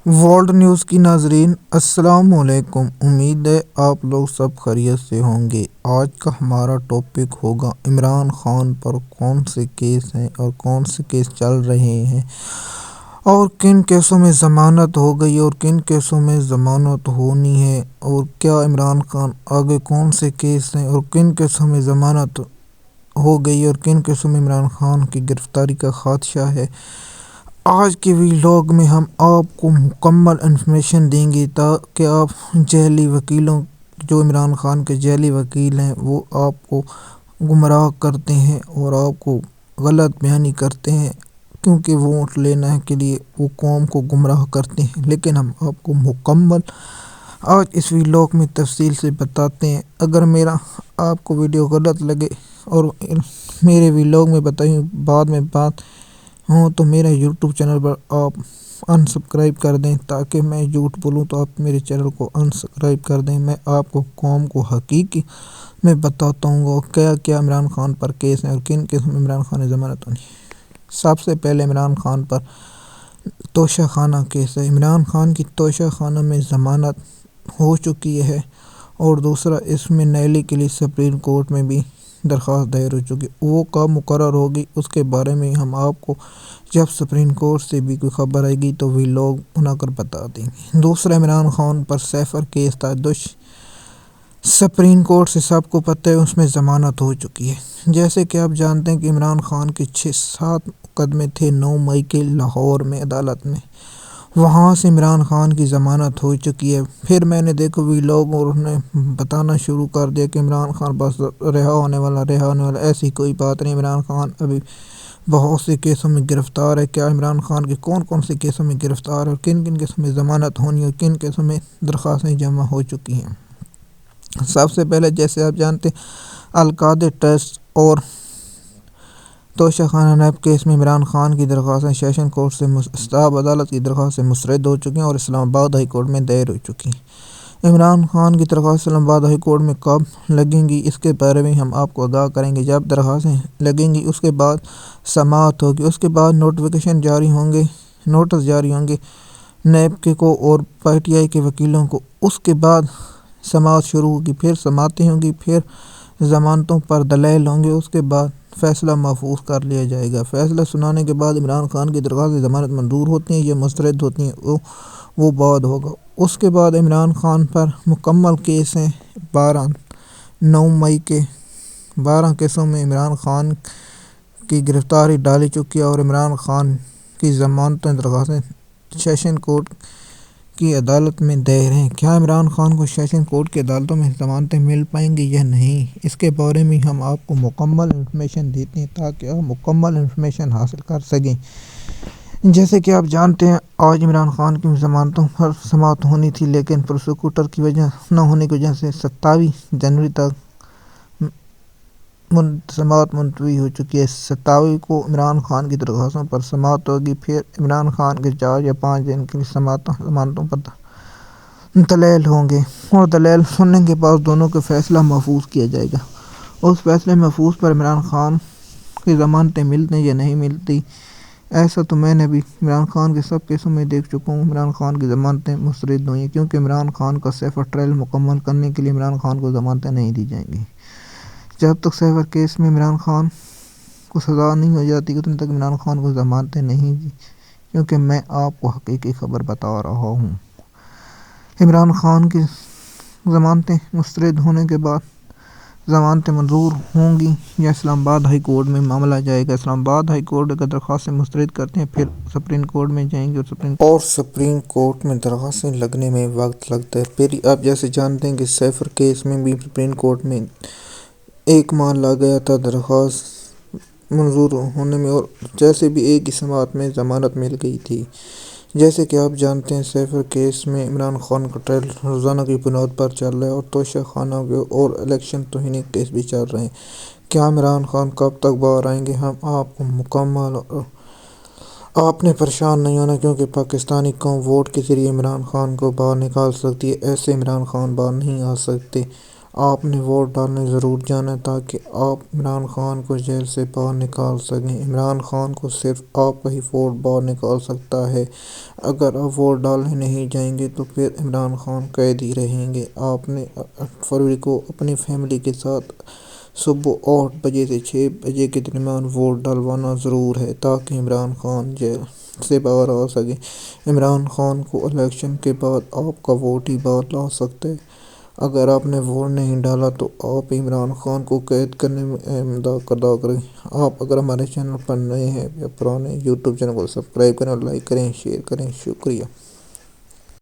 World news کی ناظرین السلام علیکم۔ امید ہے آپ لوگ سب خیریت سے ہوں گے۔ آج کا ہمارا ٹاپک ہوگا عمران خان پر کون سے کیس ہیں اور کون سے کیس چل رہے ہیں اور کن کیسوں میں ضمانت ہو گئی اور کن کیسوں میں ضمانت ہونی ہے، اور کیا عمران خان آگے کون سے کیس ہیں اور کن کیسوں میں ضمانت ہو گئی اور کن کیسوں میں عمران خان کی گرفتاری کا خدشہ ہے۔ آج کے ویلاگ میں ہم آپ کو مکمل انفارمیشن دیں گے تاکہ آپ جعلی وکیلوں، جو عمران خان کے جعلی وکیل ہیں، وہ آپ کو گمراہ کرتے ہیں اور آپ کو غلط بیانی کرتے ہیں، کیونکہ ووٹ لینے کے لیے وہ قوم کو گمراہ کرتے ہیں۔ لیکن ہم آپ کو مکمل آج اس ویلاگ میں تفصیل سے بتاتے ہیں۔ اگر میرا آپ کو ویڈیو غلط لگے اور میرے ویلاگ میں بتائی بعد میں بات ہوں تو میرا یوٹیوب چینل پر آپ انسبسکرائب کر دیں، تاکہ میں جھوٹ بولوں تو آپ میرے چینل کو انسبسکرائب کر دیں۔ میں آپ کو قوم کو حقیقی میں بتاتا ہوں کیا کیا عمران خان پر کیس ہیں اور کن کیس میں عمران خان نے ضمانت ہونی ہے۔ سب سے پہلے عمران خان پر توشہ خانہ کیس ہے۔ عمران خان کی توشہ خانہ میں ضمانت ہو چکی ہے، اور دوسرا اس میں نیلی کے لیے سپریم کورٹ میں بھی درخواست دائر ہو چکی ہے۔ وہ کب مقرر ہوگی اس کے بارے میں ہم آپ کو جب سپریم کورٹ سے بھی کوئی خبر آئے گی تو ویلاگ بنا کر بتا دیں گے۔ دوسرا عمران خان پر سیفر کیس تھا، سپریم کورٹ سے سب کو پتہ ہے اس میں ضمانت ہو چکی ہے۔ جیسے کہ آپ جانتے ہیں کہ عمران خان کے 6-7 مقدمے تھے 9 مئی کے لاہور میں عدالت میں، وہاں سے عمران خان کی ضمانت ہو چکی ہے۔ پھر میں نے دیکھو ویلاگ اور انہوں نے بتانا شروع کر دیا کہ عمران خان بس رہا ہونے والا۔ ایسی کوئی بات نہیں، عمران خان ابھی بہت سے کیسوں میں گرفتار ہے۔ کیا عمران خان کے کون کون سے کیسوں میں گرفتار ہے اور کن کن کیسوں میں ضمانت ہونی ہے اور کن کیسوں میں درخواستیں جمع ہو چکی ہیں۔ سب سے پہلے جیسے آپ جانتے ہیں القاعدہ ٹرسٹ اور توشہ خانہ نیب کیس میں عمران خان کی درخواستیں سیشن کورٹ سے اسٹاف عدالت کی درخواست سے مسترد ہو چکی ہیں اور اسلام آباد ہائی کورٹ میں دائر ہو چکی ہیں۔ عمران خان کی درخواست اسلام آباد ہائی کورٹ میں کب لگیں گی اس کے بارے میں ہم آپ کو آگاہ کریں گے۔ جب درخواستیں لگیں گی اس کے بعد سماعت ہوگی، اس کے بعد نوٹس جاری ہوں گے نیب کے کو اور پی ٹی آئی کے وکیلوں کو۔ اس کے بعد سماعت شروع ہوگی، پھر سماعتیں ہوں گی، پھر ضمانتوں پر دلائل ہوں گے، اس کے بعد فیصلہ محفوظ کر لیا جائے گا۔ فیصلہ سنانے کے بعد عمران خان کی درخواست ضمانت منظور ہوتی ہیں یا مسترد ہوتی ہیں وہ بعد ہوگا۔ اس کے بعد عمران خان پر مکمل کیس ہیں 9 مئی کے 12 کیسوں میں عمران خان کی گرفتاری ڈالی چکی ہے اور عمران خان کی ضمانتیں درخواستیں سیشن کورٹ کی عدالت میں دائر ہیں۔ کیا عمران خان کو سیشن کورٹ کی عدالتوں میں ضمانتیں مل پائیں گی یا نہیں، اس کے بارے میں ہم آپ کو مکمل انفارمیشن دیتے ہیں تاکہ آپ مکمل انفارمیشن حاصل کر سکیں۔ جیسے کہ آپ جانتے ہیں آج عمران خان کی ضمانتوں پر سماعت ہونی تھی، لیکن پروسیکیوٹر کی وجہ نہ ہونے کی وجہ سے 27 جنوری تک سماعت ملتوی ہو چکی ہے۔ 27 کو عمران خان کی درخواستوں پر سماعت ہوگی، پھر عمران خان کے 4 یا 5 دن کی ضمانتوں پر دلائل ہوں گے، اور دلائل سننے کے بعد دونوں کا فیصلہ محفوظ کیا جائے گا۔ اس فیصلے محفوظ پر عمران خان کی ضمانتیں ملتی یا نہیں ملتی، ایسا تو میں نے بھی عمران خان کے سب کیسوں میں دیکھ چکا ہوں۔ عمران خان کی ضمانتیں مسترد ہوئی ہیں، کیونکہ عمران خان کا سیفر ٹرائل مکمل کرنے کے لیے عمران خان کو ضمانتیں نہیں دی جائیں گی۔ جب تک سیفر کیس میں عمران خان کو سزا نہیں ہو جاتی اتنے تک عمران خان کو ضمانتیں نہیں دی، کیونکہ میں آپ کو حقیقی خبر بتا رہا ہوں۔ عمران خان کی ضمانتیں مسترد ہونے کے بعد ضمانتیں منظور ہوں گی یا اسلام آباد ہائی کورٹ میں معاملہ جائے گا۔ اسلام آباد ہائی کورٹ کا درخواستیں مسترد کرتے ہیں، پھر سپریم کورٹ میں جائیں گے اور سپریم کورٹ میں درخواستیں لگنے میں وقت لگتا ہے۔ پھر آپ جیسے جانتے ہیں کہ سیفر کیس میں بھی سپریم کورٹ میں 1 ماہ لگ گیا تھا درخواست منظور ہونے میں، اور جیسے بھی ایک ہی سماعت میں ضمانت مل گئی تھی۔ جیسے کہ آپ جانتے ہیں سیفر کیس میں عمران خان کا ٹرائل روزانہ کی بنیاد پر چل رہا ہے اور توشہ خانہ اور الیکشن توہین کیس بھی چل رہے ہیں۔ کیا عمران خان کب تک باہر آئیں گے، ہم آپ کو مکمل، آپ نے پریشان نہیں ہونا، کیونکہ پاکستانی قوم ووٹ کے ذریعے عمران خان کو باہر نکال سکتی ہے، ایسے عمران خان باہر نہیں آ سکتے۔ آپ نے ووٹ ڈالنے ضرور جانا تاکہ آپ عمران خان کو جیل سے باہر نکال سکیں۔ عمران خان کو صرف آپ کا ہی ووٹ باہر نکال سکتا ہے۔ اگر آپ ووٹ ڈالنے نہیں جائیں گے تو پھر عمران خان قید ہی رہیں گے۔ آپ نے 8 فروری کو اپنی فیملی کے ساتھ صبح 8 بجے سے 6 بجے کے درمیان ووٹ ڈلوانا ضرور ہے تاکہ عمران خان جیل سے باہر آ سکے۔ عمران خان کو الیکشن کے بعد آپ کا ووٹ ہی باہر لا سکتا ہے۔ اگر آپ نے ووٹ نہیں ڈالا تو آپ عمران خان کو قید کرنے میں اہم کردار کریں۔ آپ اگر ہمارے چینل پر نئے ہیں یا پرانے، یوٹیوب چینل کو سبسکرائب کریں اور لائک کریں، شیئر کریں۔ شکریہ۔